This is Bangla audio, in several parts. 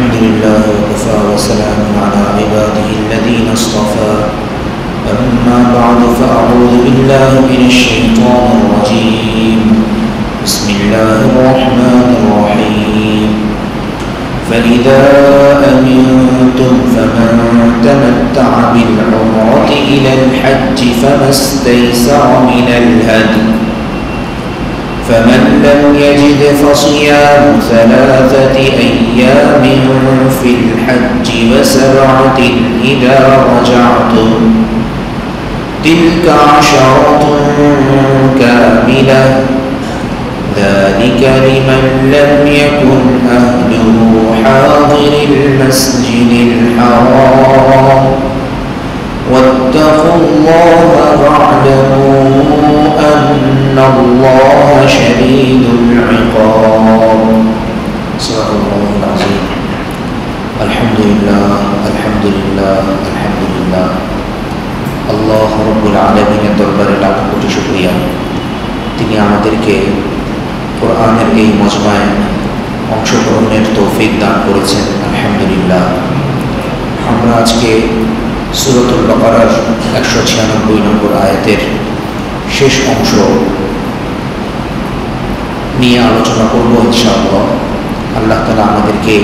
الحمد لله وكفى وسلام على عباده الذين اصطفى أما بعد فأعوذ بالله من الشيطان الرجيم بسم الله الرحمن الرحيم فإذا أمنتم فمن تمتع بالعمرة إلى الحج فما استيسر من الهدي فمن لم يجد فصيام 3 أيام في الحج و7 إذا رجعتم تلك 10 كاملة ذلك لمن لم يكن أهله حاضر المسجد الحرام واتقوا الله واعلموا أن الله شديد العقاب صدق الله العظيم الحمد لله الحمد لله الحمد لله আল্লাহ রব্বুল আলামিনের দরবারে লাখ কোটি শুকরিয়া তিনি আমাদেরকে কোরআনের এই মজমায় অংশগ্রহণের তৌফিক দান করেছেন আলহামদুলিল্লাহ। আমরা আজকে সূরাতুল বাকারার 196 নম্বর আয়াতের শেষ অংশ নিয়ে আলোচনা করব ইনশাআল্লাহ। আল্লাহ তাআলা আমাদেরকে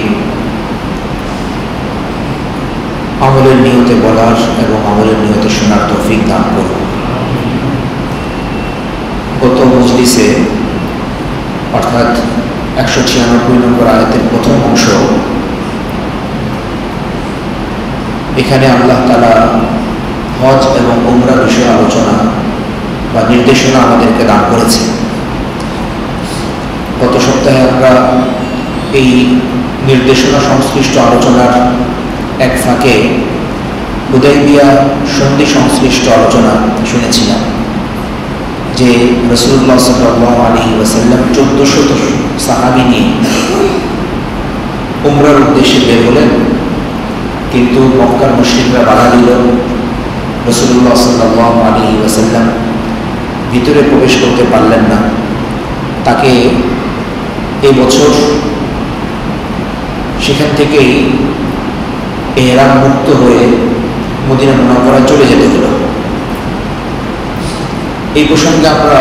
আমলের নিয়তে বলার এবং আমলের নিয়তে শোনার তৌফিক দান করুন। গত মজলিসে অর্থাৎ 196 নম্বর আয়াতের প্রথম অংশ, এখানে আল্লাহ তাআলা হজ এবং উমরা বিষয়ে আলোচনা বা নির্দেশনা আমাদেরকে দান করেছে। গত সপ্তাহে আমরা এই নির্দেশনা সংশ্লিষ্ট আলোচনার এক ফাঁকে হুদাইবিয়া সন্ধি সংশ্লিষ্ট আলোচনা শুনেছিলাম যে রাসূলুল্লাহ সাল্লাল্লাহু আলাইহি ওয়াসাল্লাম 1400 সাহাবী নিয়ে উমরার উদ্দেশ্যে বের হলেন, কিন্তু মক্কার মুশরিকরা বাধা দিল। রাসূলুল্লাহ সাল্লাল্লাহু আলাইহি ওয়াসাল্লাম ভিতরে প্রবেশ করতে পারলেন না। তাকে এই বছর সেখান থেকেই ইহরাম মুক্ত হয়ে মদিনা মুনাওয়ারায় চলে যেতে হলো। এই প্রসঙ্গে আমরা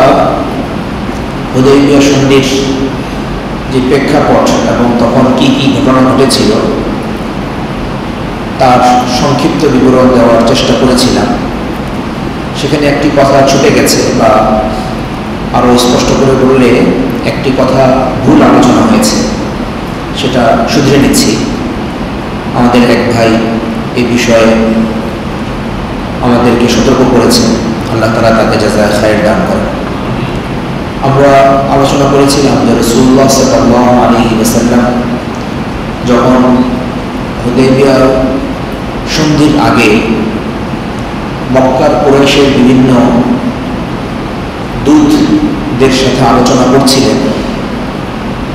হুদাইবিয়া সন্ধির যে প্রেক্ষাপট এবং তখন কি কি ঘটনা ঘটেছিল তার সংক্ষিপ্ত বিবরণ দেওয়ার চেষ্টা করেছিলাম। সেখানে একটি কথা ছুটে গেছে, বা আরও স্পষ্ট করে বললে একটি কথা ভুল আলোচনা হয়েছে, সেটা শুধরে নিচ্ছি। আমাদের এক ভাই এই বিষয়ে আমাদেরকে সতর্ক করেছেন, আল্লাহ তাআলা তাকে জাযায়ে খায়র দান করেন। আমরা আলোচনা করেছিলাম যে রাসূলুল্লাহ সাল্লাল্লাহু আলাইহি ওয়াসাল্লাম যখন হুদাইবিয়া সন্ধির আগে মক্কার কুরাইশের বিভিন্ন দূতদের সাথে আলোচনা করছিলেন,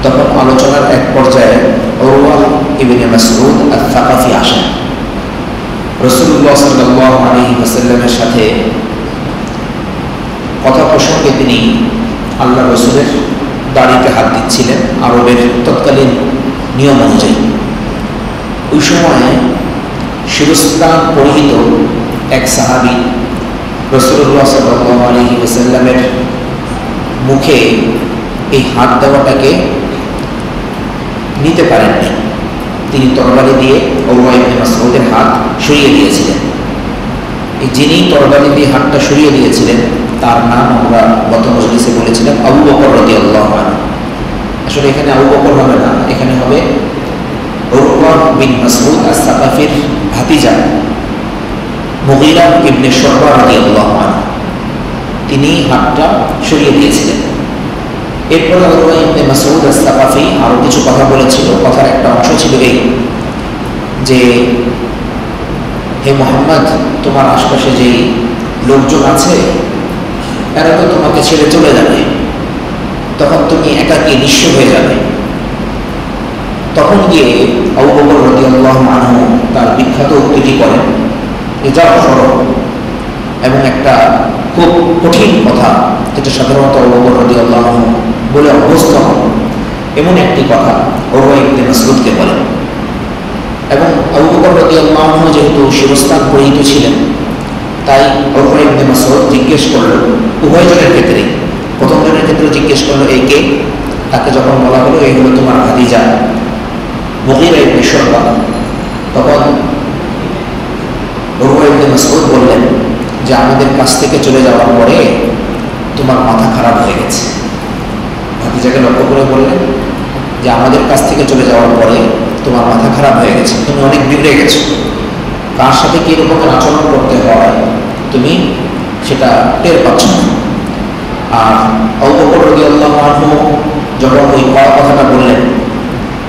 তখন আলোচনার এক পর্যায়ে উরওয়া ইবনে মাসউদ আস-সাকাফি আসেন। রাসূলুল্লাহ সাল্লাল্লাহু আলাইহি ওয়াসাল্লামের সাথে কথা প্রসঙ্গে তিনি আল্লাহ রাসূলের দাড়িতে হাত দিচ্ছিলেন আরবের তৎকালীন নিয়ম অনুযায়ী। ওই সময় শিরস্ত্রাণ পরিহিত এক সাহাবী রাসূলুল্লাহ সাল্লাল্লাহু আলাইহি ওয়াসাল্লামের মুখে এই হাত দেওয়াটাকে নিতে পারেননি। তিনি তরবারি দিয়ে উরওয়া ইবনে মাসউদের হাত সরিয়ে দিয়েছিলেন। এই যিনি তরবারি দিয়ে হাতটা সরিয়ে দিয়েছিলেন তার নাম আমরা গত মজলিসে বলেছিলাম আবু বকর রাদিয়াল্লাহু আনহু। আসলে এখানে আবু বকর হবে না, এখানে হবে উরওয়া বিন মাসউদ আস-সাকাফির ভাতিজা মুগীরা ইবনে শুবা রাদিয়াল্লাহু আনহু, তিনি হাতটা সরিয়ে দিয়েছিলেন। এরপরে উরওয়া ইবনে মাসউদ আস-সাকাফি আরও কিছু কথা বলেছিল। কথার একটা অংশ ছিল এই যে, হে মুহাম্মদ, তোমার আশপাশে যেই লোকজন আছে এরা তো তোমাকে ছেড়ে চলে যাবে, তখন তুমি একাকী নিঃস্ব হয়ে যাবে। তখন গিয়ে আবু বকর রাদিয়াল্লাহু আনহু তার বিখ্যাত উক্তিটি করেন, যাও সরো, এবং একটা খুব কঠিন কথা যেটা সাধারণত আবু বকর রাদিয়াল্লাহু আনহু বলে অভ্যস্ত হন, এমন একটি কথা উরওয়া ইবনে মাসউদকে বলেন। এবং আবু বকর রাদিয়াল্লাহু আনহু যেহেতু শিরস্ত্রাণ পরিহিত ছিলেন, তাই উরওয়া ইবনে মাসউদ জিজ্ঞেস করল উভয়জনের ক্ষেত্রে, প্রথম জনের ক্ষেত্রে জিজ্ঞেস করলো এই কে, তাকে যখন বলা হলো এই হলো তোমার ভাতিজা মুগীরা ইবনে শুরবা, তখন উরওয়া ইবনে মাসউদ বললেন যে আমাদের কাছ থেকে চলে যাওয়ার পরে তোমার মাথা খারাপ হয়ে গেছে। ভাতিজাকে লক্ষ্য করে বললেন যে আমাদের কাছ থেকে চলে যাওয়ার পরে তোমার মাথা খারাপ হয়ে গেছে, তুমি অনেক বিগড়ে গেছো, কার সাথে কী রকমের আচরণ করতে হয় তুমি সেটা টের পাচ্ছ না। আর আবু বকর রাদিয়াল্লাহু আনহু যখন ওই কথাটা বললেন,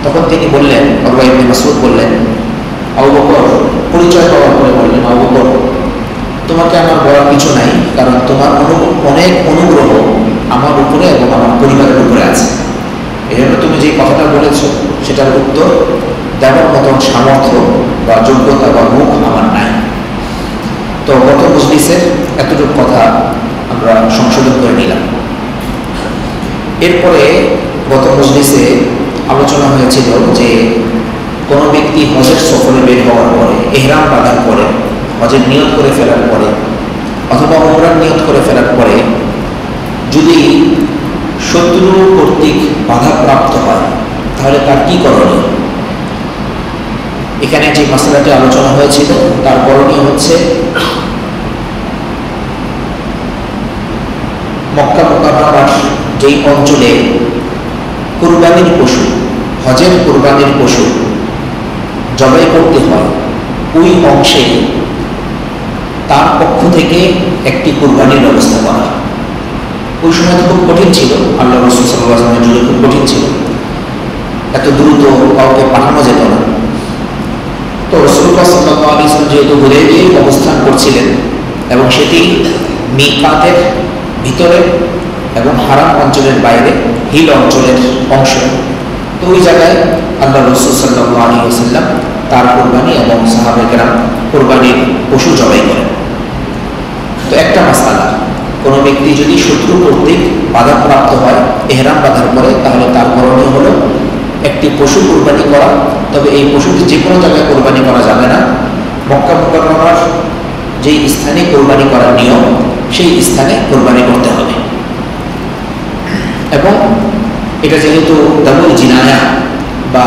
তখন তিনি বললেন, উরওয়া ইবনে মাসউদ বললেন, আবু বকর পরিচয় পাওয়ার পরে বললেন, আবু বকর তোমাকে আমার বলার কিছু নাই, কারণ তোমার অনেক অনুগ্রহ আমার উপরে এবং আমার পরিবারের উপরে আছে, এই জন্য তুমি যে কথাটা বলেছ সেটার উত্তর দেওয়ার মতন সামর্থ্য বা যোগ্যতা বা মুখ আমার নাই। তো গত মজলিসের এতটুকু কথা আমরা সংশোধন করে নিলাম। এরপরে গত মজলিসে আলোচনা হয়েছিল যে কোনো ব্যক্তি হজের সফরে বের হওয়ার পরে, ইহরাম বাঁধার পরে, হজের নিয়ত করে ফেলার পরে অথবা উমরার নিয়ত করে ফেলার পরে যদি শত্রু কর্তৃক বাধাপ্রাপ্ত হয় তাহলে তার কি করণীয়? এখানে যে মাসলাটি আলোচনা হয়েছিল তার করণীয় হচ্ছে মক্কা মুকাররমার যেই অঞ্চলে কুরবানির পশু, হজের কুরবানির পশু জবাই করতে হয় ওই অংশে তার পক্ষ থেকে একটি কুরবানির ব্যবস্থা করা। ওই সময় তো খুব কঠিন ছিল, আল্লাহ রাসূল সাল্লাল্লাহু আলাইহি ওয়াসাল্লামের যুগে খুব কঠিন ছিল, এত দ্রুত কাউকে পাঠানো যেত না। তো রাসূলুল্লাহ সাল্লাল্লাহু আলাইহি ওয়াসাল্লাম যেহেতু হুদায়বিয়ায় অবস্থান করছিলেন এবং সেটি মিকাতের ভিতরে এবং হারাম অঞ্চলের বাইরে হিল অঞ্চলের অংশ, তো ওই জায়গায় আল্লাহ রাসূল সাল্লাল্লাহু আলাইহি ওয়াসাল্লাম তার কুরবানি এবং সাহাবায়ে কেরাম কুরবানির পশু জবাই করেন। তো একটা মাসআলা, কোনো ব্যক্তি যদি শত্রু কর্তৃক বাধাপ্রাপ্ত হয় ইহরাম বাঁধার পরে, তাহলে তার করণীয় হলো একটি পশু কুরবানি করা। তবে এই পশুটি যে কোনো জায়গায় কোরবানি করা যাবে না, মক্কা মুকাররমার যেই স্থানে কোরবানি করার নিয়ম সেই স্থানে কোরবানি করতে হবে। এবং এটা যেহেতু দাবুল জিনায়া বা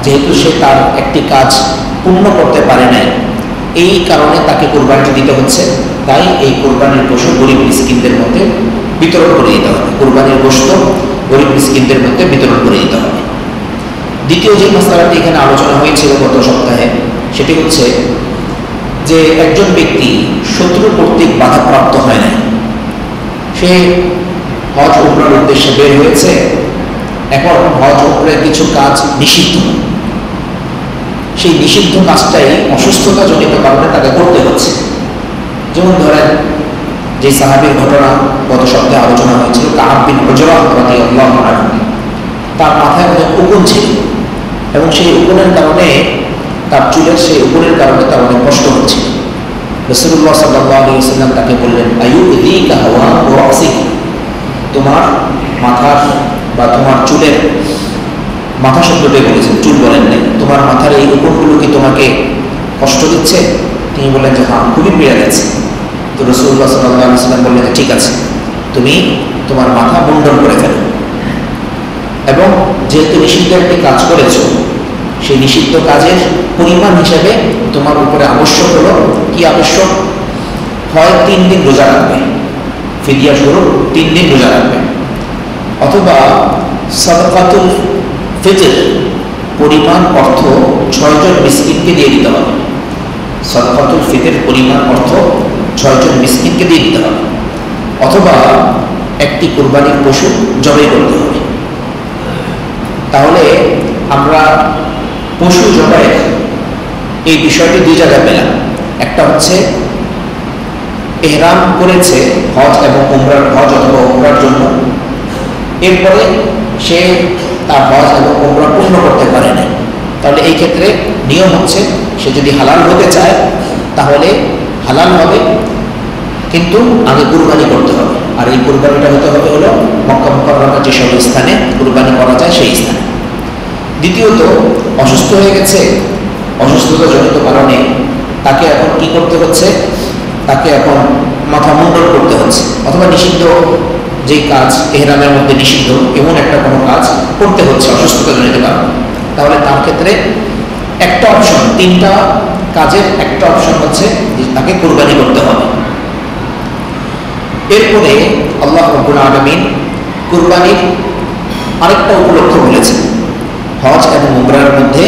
যেহেতু সে তার একটি কাজ পূর্ণ করতে পারে নাই, এই কারণে তাকে কোরবানিটি দিতে হচ্ছে, তাই এই কোরবানির পশু গরিব মিসকিনদের মধ্যে বিতরণ করে দিতে হবে, কোরবানির গোশত গরিব মিসকিনদের মধ্যে বিতরণ করে দিতে হবে। দ্বিতীয় যে মাসআলাটি এখানে আলোচনা হয়েছিল গত সপ্তাহে, সেটি হচ্ছে যে একজন ব্যক্তি শত্রু কর্তৃক বাধাপ্রাপ্ত হয় না, সে হজ উমরার উদ্দেশ্যে বের হয়েছে, এখন হজ উমরার কিছু কাজ নিষিদ্ধ, সেই নিষিদ্ধ কাজটাই অসুস্থতাজনিত কারণে তাকে করতে হচ্ছে। যেমন ধরেন যে সাহাবীর ঘটনা গত সপ্তাহে আলোচনা হয়েছিল, কাআব বিন উজরা রাদিয়াল্লাহু আনহু, তার মাথায় অনেক উকুন ছিল এবং সেই উকুনের কারণে, তার চুলের সেই উকুনের কারণে তার অনেক কষ্ট হচ্ছিল। রাসূলুল্লাহ সাল্লাল্লাহু আলাইহি ওয়াসাল্লাম তাকে বললেন, আইয়ুযিকা হাওয়া রাসিক, তোমার মাথার বা তোমার চুলের, মাথা শব্দটাই বলেছেন, চুল বলেন নাই, তোমার মাথার এই উকুনগুলো কি তোমাকে কষ্ট দিচ্ছে? তিনি বললেন যে হ্যাঁ, খুবই পীড়া দিচ্ছে। তো রাসূলুল্লাহ সাল্লাল্লাহু আলাইহি ওয়াসাল্লাম বললেন যে ঠিক আছে, তুমি তোমার মাথা মুন্ডন করে ফেলো, এবং যেহেতু নিষিদ্ধ একটি কাজ করেছো, সেই নিষিদ্ধ কাজের পরিমাণ হিসেবে তোমার উপরে আবশ্যক হলো, কি আবশ্যক? হয় 3 দিন রোজা রাখবে, ফিদিয়া স্বরূপ 3 দিন রোজা রাখবে, অথবা সাদাকাতুল ফিতর পরিমাণ অর্থ 6 জন মিসকিনকে দিয়ে দিতে হবে। সাদাকাতুল ফিতর পরিমাণ অর্থ 6 জন মিসকিনকে দিয়ে দিতে হবে, অথবা একটি কুরবানির পশু জবাই করতে হবে। তাহলে আমরা পশু জবাইয়ের এই বিষয়টি দুই জায়গায় পেলাম। একটা হচ্ছে ইহরাম করেছে হজ এবং উমরার, হজ অথবা উমরার জন্য, এরপরে সে তার হজ এবং উমরা পূর্ণ করতে পারে না, তাহলে এই ক্ষেত্রে নিয়ম হচ্ছে সে যদি হালাল হতে চায় তাহলে হালাল হবে, কিন্তু আগে কুরবানি করতে হবে। আর এই কুরবানিটা হতে হবে হলো মক্কা মুকাররমার যেসব স্থানে কুরবানি করা যায় সেই স্থানে। দ্বিতীয়ত, অসুস্থ হয়ে গেছে, অসুস্থতাজনিত কারণে তাকে এখন কি করতে হচ্ছে, তাকে এখন মাথা মুন্ডন করতে হচ্ছে, অথবা নিষিদ্ধ যেই কাজ এহরামের মধ্যে নিষিদ্ধ এমন একটা কোনো কাজ করতে হচ্ছে অসুস্থতাজনিত কারণে, তাহলে তার ক্ষেত্রে একটা অপশন, তিনটা কাজের একটা অপশন হচ্ছে যে তাকে কুরবানি করতে হবে। এরপরে আল্লাহ রাব্বুল আলামিন কুরবানির আরেকটা উপলক্ষ বলেছেন হজ এবং উমরার মধ্যে,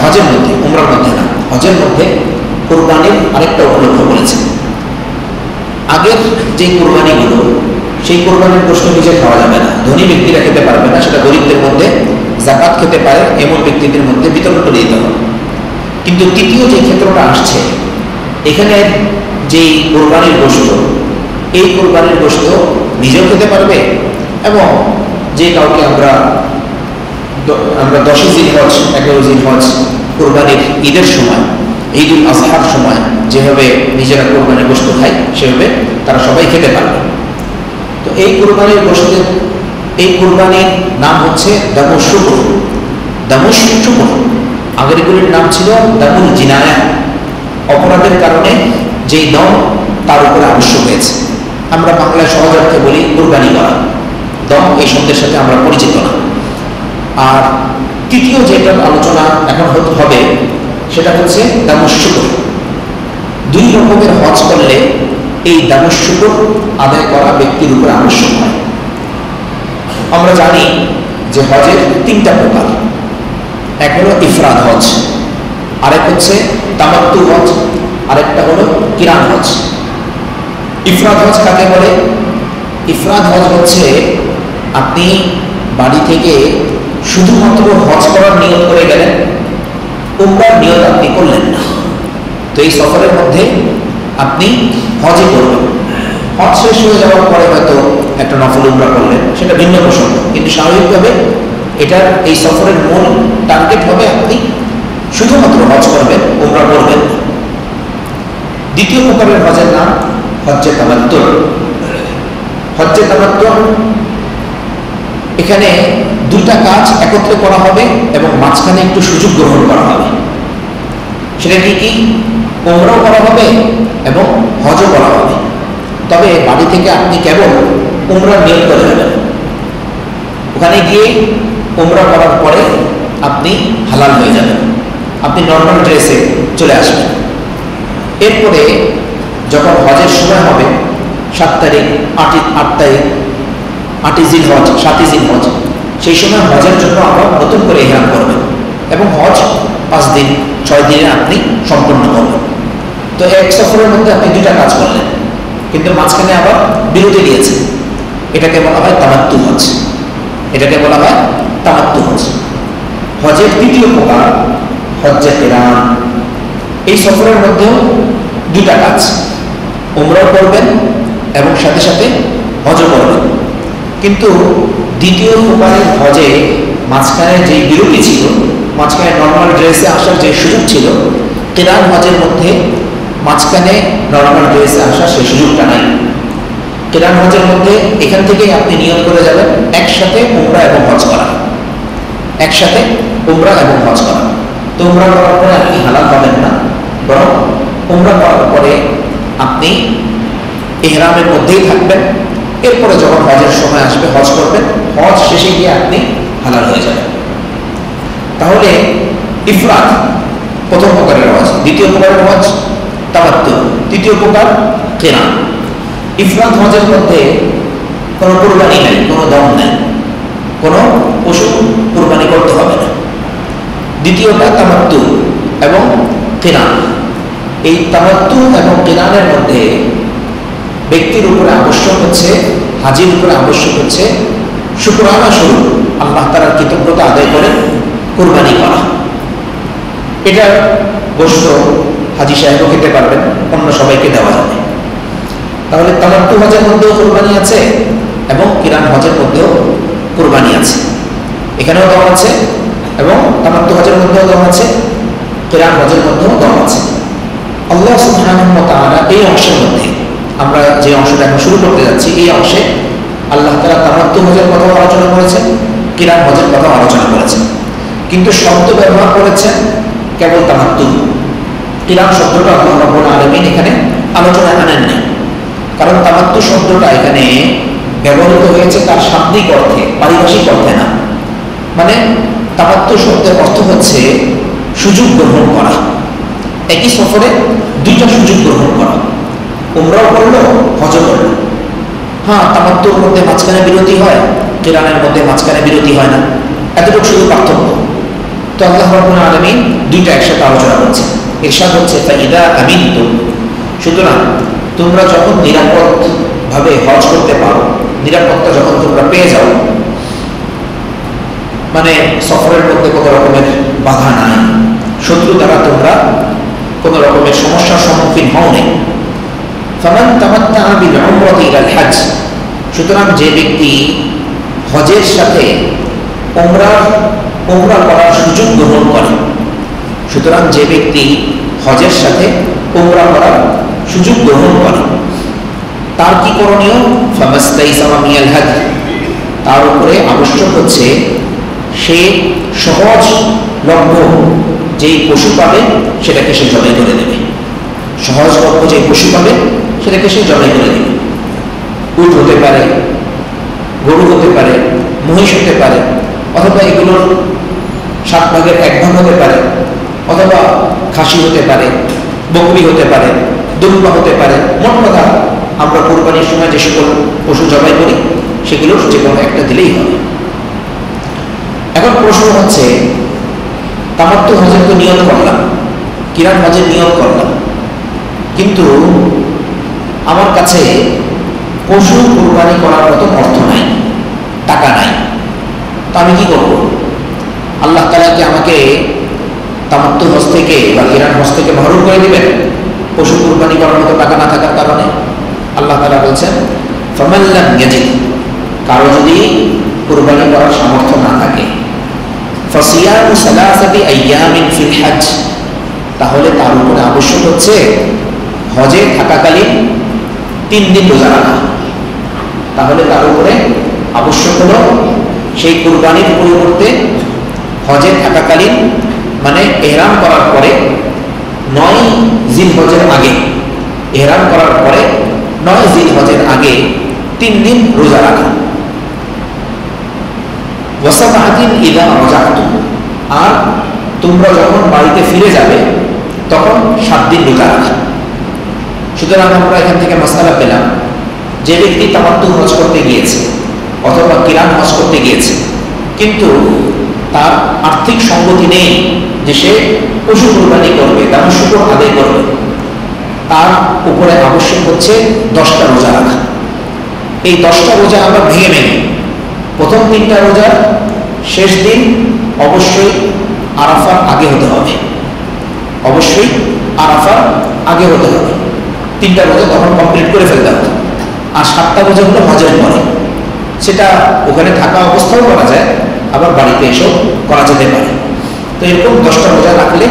হজের মধ্যে, উমরার মধ্যে না, হজের মধ্যে কুরবানির আরেকটা উপলক্ষ বলেছেন। আগের যে কুরবানিগুলো, সেই কুরবানির গোশত নিজে খাওয়া যাবে না, ধনী ব্যক্তিরা খেতে পারবে না, সেটা গরিবদের মধ্যে, যাকাত খেতে পারে এমন ব্যক্তিদের মধ্যে বিতরণ করে দিতে হবে। কিন্তু তৃতীয় যে ক্ষেত্রটা আসছে, এখানে যেই কুরবানির গোশত, এই কুরবানির গোশত নিজেও খেতে পারবে এবং যে কাউকে আমরা 10 জিলহজ 11 জিলহজ কুরবানির ঈদের সময়, ঈদুল আজহার সময় যেভাবে নিজেরা কুরবানির গোশত খায় সেভাবে তারা সবাই খেতে পারবে। তো এই কুরবানির গোশতের, এই কুরবানির নাম হচ্ছে দামুশ শুকর। দামুশ শুকর, আগের এগুলির নাম ছিল দামুল জিনায়া, অপরাধের কারণে যেই দম তার উপরে আবশ্যক হয়েছে। আমরা বাংলায় সহজার্থে বলি কুরবানি করা, দম এই শব্দের সাথে আমরা পরিচিত না। আর তৃতীয় যেটার আলোচনা এখন হবে সেটা হচ্ছে দামুশ শুকর। 2 রকমের হজ করলে এই দামুশ শুকর আদায় করা ব্যক্তির উপর আবশ্যক হয়। আমরা জানি যে হজের 3টা প্রকার, এক হলো ইফরাদ হজ, আরেক হচ্ছে তামাত্তু হজ, আরেকটা হলো কিরান হজ। ইফরাদ হজ কাকে বলে? ইফরাদ হজ হচ্ছে আপনি বাড়ি থেকে শুধুমাত্র হজ করার নিয়ত করে গেলেন, উমরার নিয়ত আপনি করলেন না। তো এই সফরের মধ্যে আপনি হজই করবেন, হজ শেষ হয়ে যাওয়ার পরে হয়তো একটা নফল উমরা করলেন, সেটা ভিন্ন প্রসঙ্গ, কিন্তু স্বাভাবিকভাবে এটার এই সফরের মূল টার্গেট হবে আপনি শুধুমাত্র হজ করবেন, উমরা করবেন। দ্বিতীয় প্রকারের হজের নাম হজ্জে তামাত্তু। হজ্জে তামাত্তু, এখানে 2টা কাজ একত্রে করা হবে এবং মাঝখানে একটু সুযোগ গ্রহণ করা হবে। সেটা কি? উমরাও করা হবে এবং হজও করা হবে। তবে বাড়ি থেকে আপনি কেবল উমরার নিয়ত করে যাবেন, ওখানে গিয়ে উমরা করার পরে আপনি হালাল হয়ে যাবেন, আপনি নর্মাল ড্রেসে চলে আসবেন। এরপরে যখন হজের সময় হবে 7 তারিখ, 8 তারিখ, 8 জিলহজ, 7 জিলহজ, সেই সময় হজের জন্য আবার নতুন করে ইহরাম করবেন এবং হজ 5 দিন 6 দিনে আপনি সম্পন্ন করবেন। তো এক সফরের মধ্যে আপনি 2টা কাজ করলেন, কিন্তু মাঝখানে আবার বিরতি দিয়েছেন। এটাকে বলা হয় তামাত্তু হজ, এটাকে বলা হয় তামাত্তু হজ। হজের 3য় প্রকার হজ্জে কিরান। এই সফরের মধ্যেও 2টা কাজ, উমরাও করবেন এবং সাথে সাথে হজও করবেন। কিন্তু দ্বিতীয় প্রকারের হজে মাঝখানে যে বিরতি ছিল, মাঝখানে নর্মাল ড্রেসে আসার যে সুযোগ ছিল, কিরান হজের মধ্যে মাঝখানে নর্মাল ড্রেসে আসার সেই সুযোগটা নাই। কিরান হজের মধ্যে এখান থেকেই আপনি নিয়ত করে যাবেন একসাথে উমরা এবং হজ করা, একসাথে উমরা এবং হজ করা। তো উমরা করার পরে আপনি হালাল পাবেন না, বরং উমরা করার পরে আপনি ইহরামের মধ্যেই থাকবেন। এরপরে যখন হজের সময় আসবে হজ করবেন, হজ শেষে গিয়ে আপনি হালাল হয়ে যাবেন। তাহলে ইফরাদ প্রথম প্রকারের হজ, দ্বিতীয় প্রকারের হজ তামাত্তু, তৃতীয় প্রকার কিরান। ইফরাদ হজের মধ্যে কোনো কুরবানি নেই, কোনো দম নেই, কোনো পশু কুরবানি করতে হবে না। দ্বিতীয়টা তামাত্তু এবং কিরান। এই তামাত্তু এবং কিরানের মধ্যে ব্যক্তির উপরে আবশ্যক হচ্ছে, হাজির উপরে আবশ্যক হচ্ছে শুকরানা স্বরূপ আল্লাহ তাআলার কৃতজ্ঞতা আদায় করে কুরবানি করা। এটার গোশত হাজি সাহেবও খেতে পারবেন, অন্য সবাইকে দেওয়া যাবে। তাহলে তামাত্তু হজের মধ্যেও কুরবানি আছে এবং কিরান হজের মধ্যেও কুরবানি আছে, এখানেও দম আছে এবং তামাত্তু হজের মধ্যেও দম আছে, কিরান হজের মধ্যেও দম আছে। আল্লাহ সুবহানাহু ওয়া তাআলা এই অংশের মধ্যে, আমরা যে অংশটা এখন শুরু করতে যাচ্ছি, এই অংশে আল্লাহ তাআলা তামাত্তু হজের কথাও আলোচনা করেছেন, কিরান হজের কথাও আলোচনা করেছেন, কিন্তু শব্দ ব্যবহার করেছেন কেবল তামাত্তু। কিরান শব্দটা আল্লাহ রাব্বুল আলামিন এখানে আলোচনায় আনেননি, কারণ তামাত্তু শব্দটা এখানে ব্যবহৃত হয়েছে তার শাব্দিক অর্থে, পারিভাষিক অর্থে না। মানে তামাত্তু শব্দের অর্থ হচ্ছে সুযোগ গ্রহণ করা, একই সফরে দুইটা সুযোগ গ্রহণ করা, উমরাও করলো হজও করলো। হ্যাঁ, তামাত্তুর মধ্যে মাঝখানে বিরতি হয়, কিরানের মধ্যে মাঝখানে বিরতি হয় না, এতটুকু শুধু পার্থক্য। তো আল্লাহ রাব্বুল আলামিন দুইটা একসাথে আলোচনা করছে। ইরশাদ হচ্ছে ফাইদা আমিনতুম, সুতরাং তোমরা যখন নিরাপদভাবে হজ করতে পারো, নিরাপত্তা যখন তোমরা পেয়ে যাও, মানে সফরের মধ্যে কোনো রকমের বাধা নাই, শত্রু দ্বারা তোমরা কোনো রকমের সমস্যার সম্মুখীন হও নাই। ফামান তামাত্তাআ বিল উমরাতি ইলাল হজ, সুতরাং যে ব্যক্তি হজের সাথে উমরা করার সুযোগ গ্রহণ করে, সুতরাং যে ব্যক্তি হজের সাথে উমরা করার সুযোগ গ্রহণ করে, তার কি করণীয়? ফামাস্তাইসারা মিনাল হাদি, তার উপরে আবশ্যক হচ্ছে সে সহজলভ্য যেই পশু পাবে সেটাকে সে জবাই করে দেবে। সহজলভ্য যে পশু পাবে সেটাকে সে জবাই করে দেবে। উট হতে পারে, গরু হতে পারে, মহিষ হতে পারে, অথবা এগুলোর 7 ভাগের 1 ভাগ হতে পারে, অথবা খাসি হতে পারে, বকরি হতে পারে, দুম্বা হতে পারে। মোট কথা আমরা কোরবানির সময় যে সকল পশু জবাই করি সেগুলোর যে কোনো একটা দিলেই হবে। এখন প্রশ্ন হচ্ছে, তামাত্তু হজের তো নিয়ত করলাম, কিরান হজের নিয়ত করলাম, কিন্তু আমার কাছে পশু কোরবানি করার মতো অর্থ নাই, টাকা নাই, তো আমি কি করব? আল্লাহ তাআলা কি আমাকে তামাত্তু হজ থেকে বা কিরান হজ থেকে মাহরুম করে দিবেন পশু কোরবানি করার মতো টাকা না থাকার কারণে? আল্লাহ তাআলা বলছেন ফামান লাম ইয়াজিদ, কারো যদি কোরবানি করার সামর্থ্য না থাকে, ফাসিয়ামু সালাসাতি আইয়ামিন ফিল হজ, তাহলে তার উপরে আবশ্যক হচ্ছে হজে থাকাকালীন 3 দিন রোজা রাখা। তাহলে তার উপরে আবশ্যক হলো সেই কুরবানির পরিবর্তে হজে থাকাকালীন, মানে ইহরাম করার পরে 9 জিলহজের আগে, ইহরাম করার পরে 9 জিলহজের আগে 3 দিন রোজা রাখা। ওয়াসাবাতিন ইযা রাজাতুম, আর তোমরা যখন বাড়িতে ফিরে যাবে তখন 7 দিন রোজা রাখা। সুতরাং আমরা এখান থেকে মাসআলা পেলাম, যে ব্যক্তি তামাত্তু হজ করতে গিয়েছে অথবা কিরান হজ করতে গিয়েছে, কিন্তু তার আর্থিক সঙ্গতি নেই যে সে পশু কোরবানি করবে, তার শুকর আদায় করবে, তার উপরে আবশ্যক হচ্ছে 10টা রোজা রাখা। এই 10টা রোজা আমরা ভেঙে ভেঙে, প্রথম 3টা রোজা শেষ দিন অবশ্যই আরাফার আগে হতে হবে, অবশ্যই আরাফার আগে হতে হবে। 3টা রোজা তখন কমপ্লিট করে ফেলতে হবে। আর 7টা রোজা হলো হজের পরে, সেটা ওখানে থাকা অবস্থাও করা যায়, আবার বাড়িতে এসেও করা যেতে পারে। তো এরকম 10টা রোজা রাখলে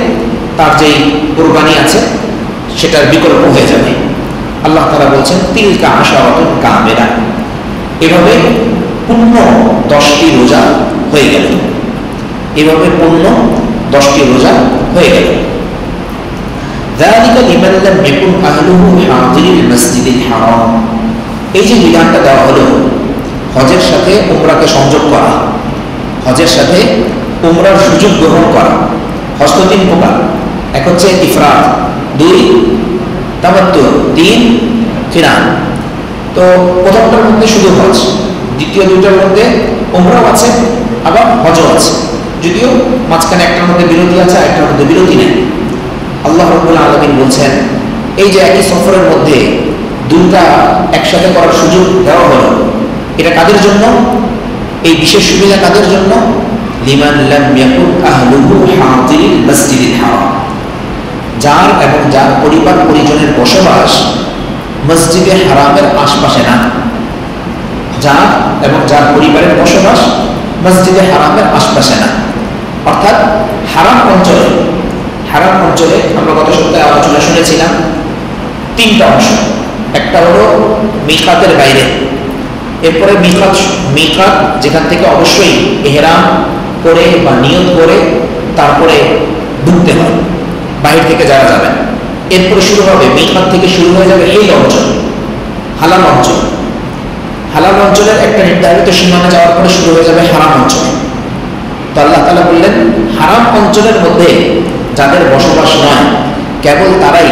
তার যেই কোরবানি আছে সেটার বিকল্প হয়ে যাবে। আল্লাহ তাআলা বলছেন তিলকা আশারাতুন কামিলা, এভাবে পূর্ণ 10টি রোজা হয়ে গেল, এভাবে পূর্ণ 10টি রোজা হয়ে গেল। যালিকা লিমান লাম ইয়াকুন আহলুহু হাযিরিল মাসজিদিল হারাম, এই যে বিধানটা দেওয়া হলো হজের সাথে উমরাকে সংযোগ করা, হজের সাথে উমরার সুযোগ গ্রহণ করা। হজ তো 3 প্রকার, এক হচ্ছে ইফরাদ, 2 তামাত্তু, 3 কিরান। তো প্রথমটার মধ্যে শুধু হজ, দ্বিতীয় 2টার মধ্যে উমরাও আছে আবার হজও আছে, যদিও মাঝখানে একটার মধ্যে বিরতি আছে আর একটার মধ্যে বিরতি নেই। আল্লাহ রাব্বুল আলামিন বলছেন এই যে একই সফরের মধ্যে 2টা একসাথে করার সুযোগ দেওয়া হলো, এটা কাদের জন্য? এই বিশেষ সুবিধা কাদের জন্য? লিমান লাম ইয়াকুন আহলুহু হাযিরিল মাসজিদিল হারাম, যার এবং যার পরিবার পরিজনের বসবাস মসজিদে হারামের আশপাশে না, যার এবং যার পরিবারের বসবাস মসজিদে হারামের আশপাশে না, অর্থাৎ হারাম অঞ্চলে। হারাম অঞ্চলে আমরা গত সপ্তাহে আলোচনা শুনেছিলাম 3টা অংশ। একটা হলো মিকাতের বাইরে, এরপরে মিকাত যেখান থেকে অবশ্যই ইহরাম করে বা নিয়ত করে তারপরে ঢুকতে হয়, বাহির থেকে যারা যাবেন। এরপরে শুরু হবে, মিকাত থেকে শুরু হয়ে যাবে এই অঞ্চল, হালাল অঞ্চল। হালাল অঞ্চলের একটা নির্ধারিত সীমানা যাওয়ার পরে শুরু হয়ে যাবে হারাম অঞ্চল। তো আল্লাহ তাআলা বললেন, হারাম অঞ্চলের মধ্যে যাদের বসবাস নয়, কেবল তারাই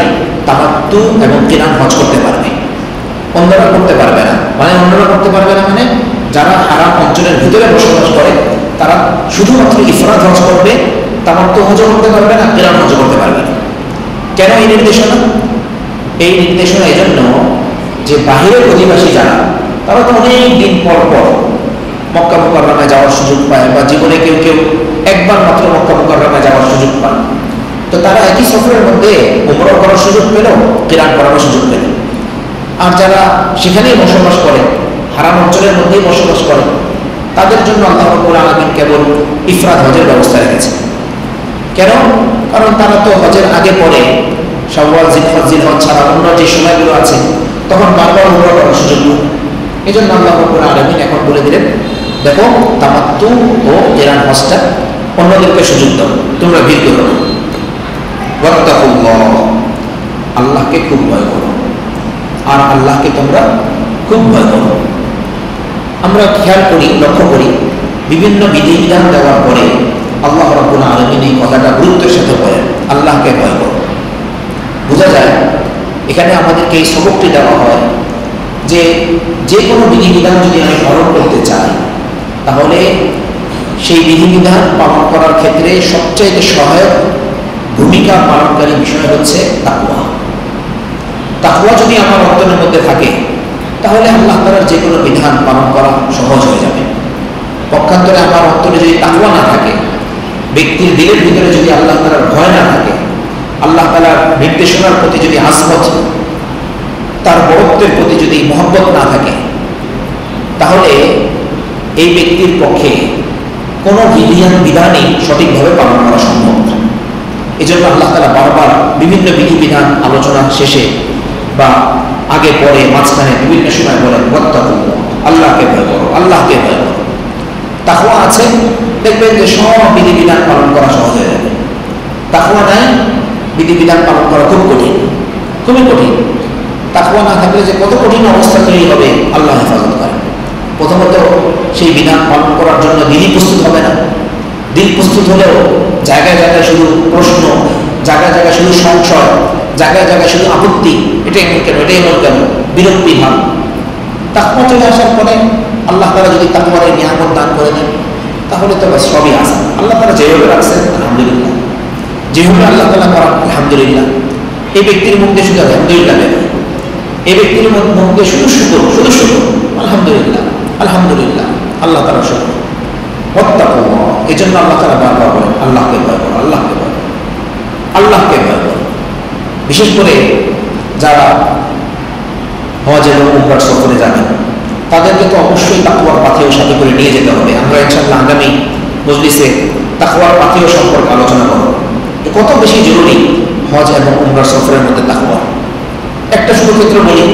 তামাত্তু এবং কিরান হজ করতে পারবে, অন্যরা করতে পারবে না। মানে অন্যরা করতে পারবে না মানে যারা হারাম অঞ্চলের ভিতরে বসবাস করে তারা শুধুমাত্র ইফরাদ হজ করবে, তামাত্তু হজও করতে পারবে না, কিরান হজও করতে পারবে না। কেন এই নির্দেশনা? এই নির্দেশনা এই জন্য যে বাহিরের অধিবাসী যারা, তারা তো অনেক দিন পর পর মক্কা মুকাররমায় যাওয়ার সুযোগ পায়, বা জীবনে কেউ কেউ একবার মাত্র মক্কা মুকাররমায় যাওয়ার সুযোগ পায়। তো তারা একই সফরের মধ্যে উমরা করার সুযোগ পেল, কিরান করার সুযোগ পেল। আর যারা সেখানেই বসবাস করে, হারাম অঞ্চলের মধ্যেই বসবাস করে, তাদের জন্য আল্লাহ রাব্বুল আলামিন কেবল ইফরাদ হজের ব্যবস্থা রেখেছে। কেন? কারণ তারা তো হজের আগে পরে শাওয়াল, জিলহজ ছাড়া অন্য যে সময়গুলো আছে তখন বারবার উমরা করার সুযোগ নেই। এই জন্য আল্লাহ রাব্বুল আলামিন এখন বলে দিলেন, দেখো তামাত্তু ও কিরান হজটা অন্যদেরকে সুযোগ দাও, তোমরা ভিড় করো না। ওয়াত্তাকুল্লাহ, আল্লাহকে খুব ভয় করো, আর আল্লাহকে তোমরা খুব ভয় করো। আমরা খেয়াল করি, লক্ষ্য করি, বিভিন্ন বিধিবিধান দেওয়ার পরে আল্লাহ রাব্বুল আলামিন এই কথাটা গুরুত্বের সাথে বলেন, আল্লাহকে ভয় করো। বোঝা যায় এখানে আমাদেরকে এই সবকটি দেওয়া হয় যে যে কোনো বিধিবিধান যদি আমি পালন করতে চাই, তাহলে সেই বিধিবিধান পালন করার ক্ষেত্রে সবচাইতে সহায়ক ভূমিকা পালনকারী বিষয় হচ্ছে তাকওয়া। তাকওয়া যদি আমার অন্তরের মধ্যে থাকে, তাহলে আল্লাহ তাআলার যে কোনো বিধান পালন করা সহজ হয়ে যাবে। পক্ষান্তরে আমার অন্তরে যদি তাকওয়া না থাকে, ব্যক্তির দিলের ভিতরে যদি আল্লাহ তাআলার ভয় না থাকে, আল্লাহ তাআলার নির্দেশনার প্রতি যদি আযমত, তার বড়ত্বের প্রতি যদি মহব্বত না থাকে, তাহলে এই ব্যক্তির পক্ষে কোনো বিধানই সঠিকভাবে পালন করা সম্ভব না। এই জন্য আল্লাহ তাআলা বারবার বিভিন্ন বিধিবিধান আলোচনা শেষে বা আগে পরে মাঝখানে বিভিন্ন সময় বলেন, ওয়াত্তাকুল্লাহ, আল্লাহকে ভয় করো, আল্লাহকে ভয় করো। তাকওয়া আছে, দেখবেন যে সব বিধিবিধান পালন করা সহজ হয়ে যাবে। তাকওয়া নাই, বিধিবিধান পালন করা খুব কঠিন, খুবই কঠিন। তাকওয়া না থাকলে যে কত কঠিন অবস্থা তৈরি হবে আল্লাহ হেফাজত করে। প্রথমত সেই বিধান পালন করার জন্য দিলই প্রস্তুত হবে না। দিল প্রস্তুত হলেও জায়গায় জায়গায় শুধু প্রশ্ন, জায়গায় জায়গায় শুধু সংশয়, জায়গায় জায়গায় শুধু আপত্তি, এটা এমন কেন, এটা এমন কেন, বিরক্তি ভাব। তাকওয়া চলে আসার পরে আল্লাহ তাআলা যদি তাকওয়ার নিয়ামত দান করে দেন, তাহলে তো সবই আসান। আল্লাহ তাআলা যেভাবে রাখছেন আলহামদুলিল্লাহ, যেভাবে আল্লাহ তাআলা করান আলহামদুলিল্লাহ। এই ব্যক্তির মুখে শুধু আলহামদুলিল্লাহ বের হয়, এই ব্যক্তির মুখে শুধু শুকর, শুধু শুকর, আলহামদুলিল্লাহ, আলহামদুলিল্লাহ, আল্লাহ তাআলা শুকর। ওয়াত্তাকুল্লাহ, এই জন্য আল্লাহ তাআলা বারবার বলেন, আল্লাহকে ভয় করো, আল্লাহকে ভয় করো, আল্লাহকে ভয় করো। বিশেষ করে যারা হজ এবং উমরার সফরে যাবেন, তাদেরকে তো অবশ্যই তাকওয়ার পাথেয় সাথে করে নিয়ে যেতে হবে। আমরা ইনশাআল্লাহ আগামী মজলিসে তাকওয়ার পাথেয় সম্পর্কে আলোচনা করব, কত বেশি জরুরি হজ এবং উমরার সফরের মধ্যে তাকওয়া। একটা শুধু ক্ষেত্র বলি,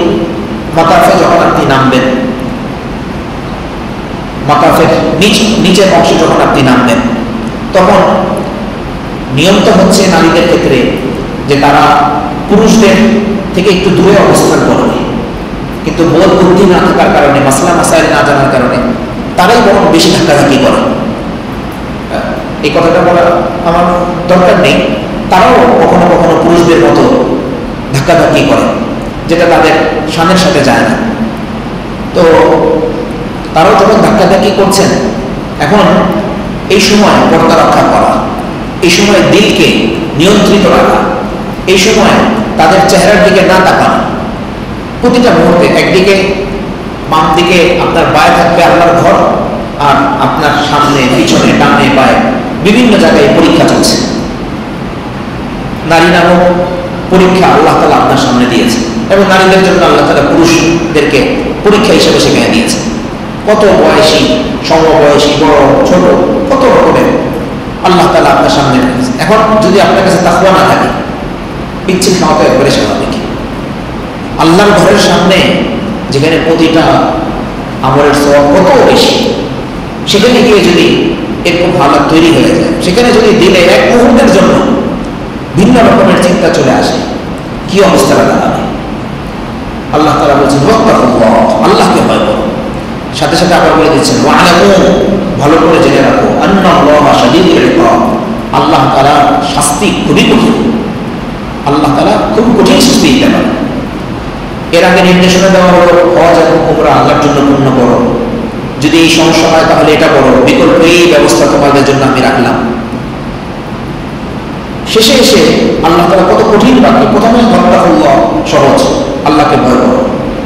মাতাফে যখন আপনি নামবেন, মাতাফের নিচের অংশে যখন আপনি নামবেন, তখন নিয়মটা হচ্ছে নারীদের ক্ষেত্রে যে তারা পুরুষদের থেকে একটু দূরে অবস্থান করবে। কিন্তু বোধ বুদ্ধি না থাকার কারণে, মাসলা মাসাইল না জানার কারণে তারাই বরং বেশি ধাক্কাধাক্কি করে। এই কথাটা বলা আমার দরকার নেই, তারাও কখনো কখনো পুরুষদের মতো ধাক্কাধাক্কি করে, যেটা তাদের শানের সাথে যায় না। তো তারাও যখন ধাক্কাধাক্কি করছেন, এখন এই সময় পর্দা রক্ষা করা, এই সময় দিলকে নিয়ন্ত্রিত রাখা, এই সময় তাদের চেহারার দিকে না তাকানো, প্রতিটা মুহূর্তে একদিকে বাম দিকে আপনার বায়ে থাকবে আল্লাহর ঘর, আর আপনার সামনে, পিছনে, ডানে, বায়ে বিভিন্ন জায়গায় পরীক্ষা চলছে। নারী নামক পরীক্ষা আল্লাহ তাআলা আপনার সামনে দিয়েছে, এবং নারীদের জন্য আল্লাহ তাআলা পুরুষদেরকে পরীক্ষা হিসেবে সেখানে দিয়েছে। কত বয়সী, সমবয়সী, বড় ছোট, কত রকমের আল্লাহ তাআলা আপনার সামনে রেখেছে। এখন যদি আপনার কাছে তাকওয়া না থাকে, পিচ্ছিল খাওয়া তো একবারে স্বাভাবিক। আল্লাহর ঘরের সামনে যেখানে প্রতিটা আমলের সওয়াব কত বেশি, সেখানে গিয়ে যদি এরকম হালাত তৈরি হয়ে যায়, সেখানে যদি দিলে এক মুহূর্তের জন্য বিভিন্ন রকমের চিন্তা চলে আসে, কি অবস্থাটা দাঁড়াবে। আল্লাহ তাআলা বলছেন ওয়াত্তাকুল্লাহ, আল্লাহকে ভয় করো। সাথে সাথে আবার বলে দিচ্ছেন ওয়ালামু, ভালো করে জেনে রাখো, আন্নাল্লাহা শাদীদুল ইকাব, আল্লাহ তাআলা শাস্তি খুবই কঠিন। আল্লাহ তাআলা খুব কঠিন শাস্তি দিতে পারেন। এর আগে নির্দেশনা দেওয়া হলো হজ এবং উমরা আল্লাহর জন্য পূর্ণ করো, যদি এই সমস্যা হয় তাহলে এটা করো, বিকল্প এই ব্যবস্থা তোমাদের জন্য আমি রাখলাম। শেষে এসে আল্লাহ তাআলা কত কঠিন বাক্য, প্রথমে ওয়াত্তাকুল্লাহ সহজ, আল্লাহকে ভয় করো,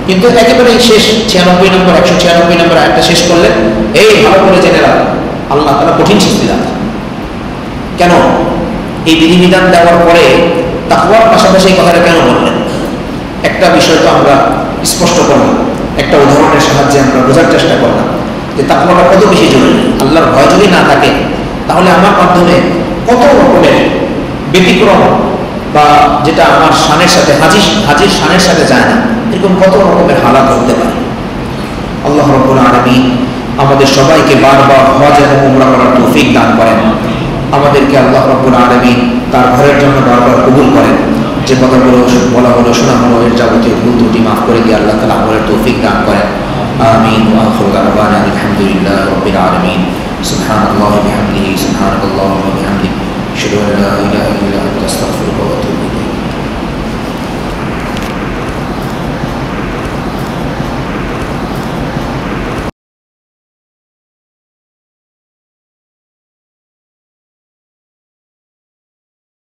কিন্তু একেবারে শেষ 96 নম্বর 196 নম্বর আয়াতটা শেষ করলেন, এই ভালো করে জেনে রাখো আল্লাহ তাআলা কঠিন শাস্তি দেন। কেন এই বিধিবিধান দেওয়ার পরে তাকওয়ার পাশাপাশি এই কথাটা কেন বললেন? একটা বিষয় তো আমরা স্পষ্ট করলাম, একটা উদাহরণের সাহায্যে আমরা বোঝার চেষ্টা করলাম যে তাকওয়াটা কত বেশি জরুরি। আল্লাহর ভয় যদি না থাকে তাহলে আমার মাধ্যমে কত রকমের ব্যতিক্রম বা যেটা আমার শানের সাথে হাজির শানের সাথে যায় না, এরকম কত রকমের হালাত হতে পারে। আল্লাহ রাব্বুল আলামিন আমাদের সবাইকে বারবার হজ এবং উমরা করার তৌফিক দান করেন। আমাদেরকে আল্লাহ রাব্বুল আলামিন তার ঘরের জন্য বারবার কবুল করেন। যে কথাগুলো বলা হলো, শোনা হলো, এর যাবতীয় ভুল ত্রুটি মাফ করে দিয়ে আল্লাহ তাআলা আমাদের তৌফিক দান করেন। আমিন। ওয়া আখিরু দাওয়ানা আলহামদুলিল্লাহি রাব্বিল আলামিন। সুবহানাল্লাহি ওয়া বিহামদিহি, সুবহানাল্লাহি ওয়া বিহামদিহি, আশহাদু আল্লা ইলাহা ইল্লা আনতা, আস্তাগফিরুকা ওয়া আতুবু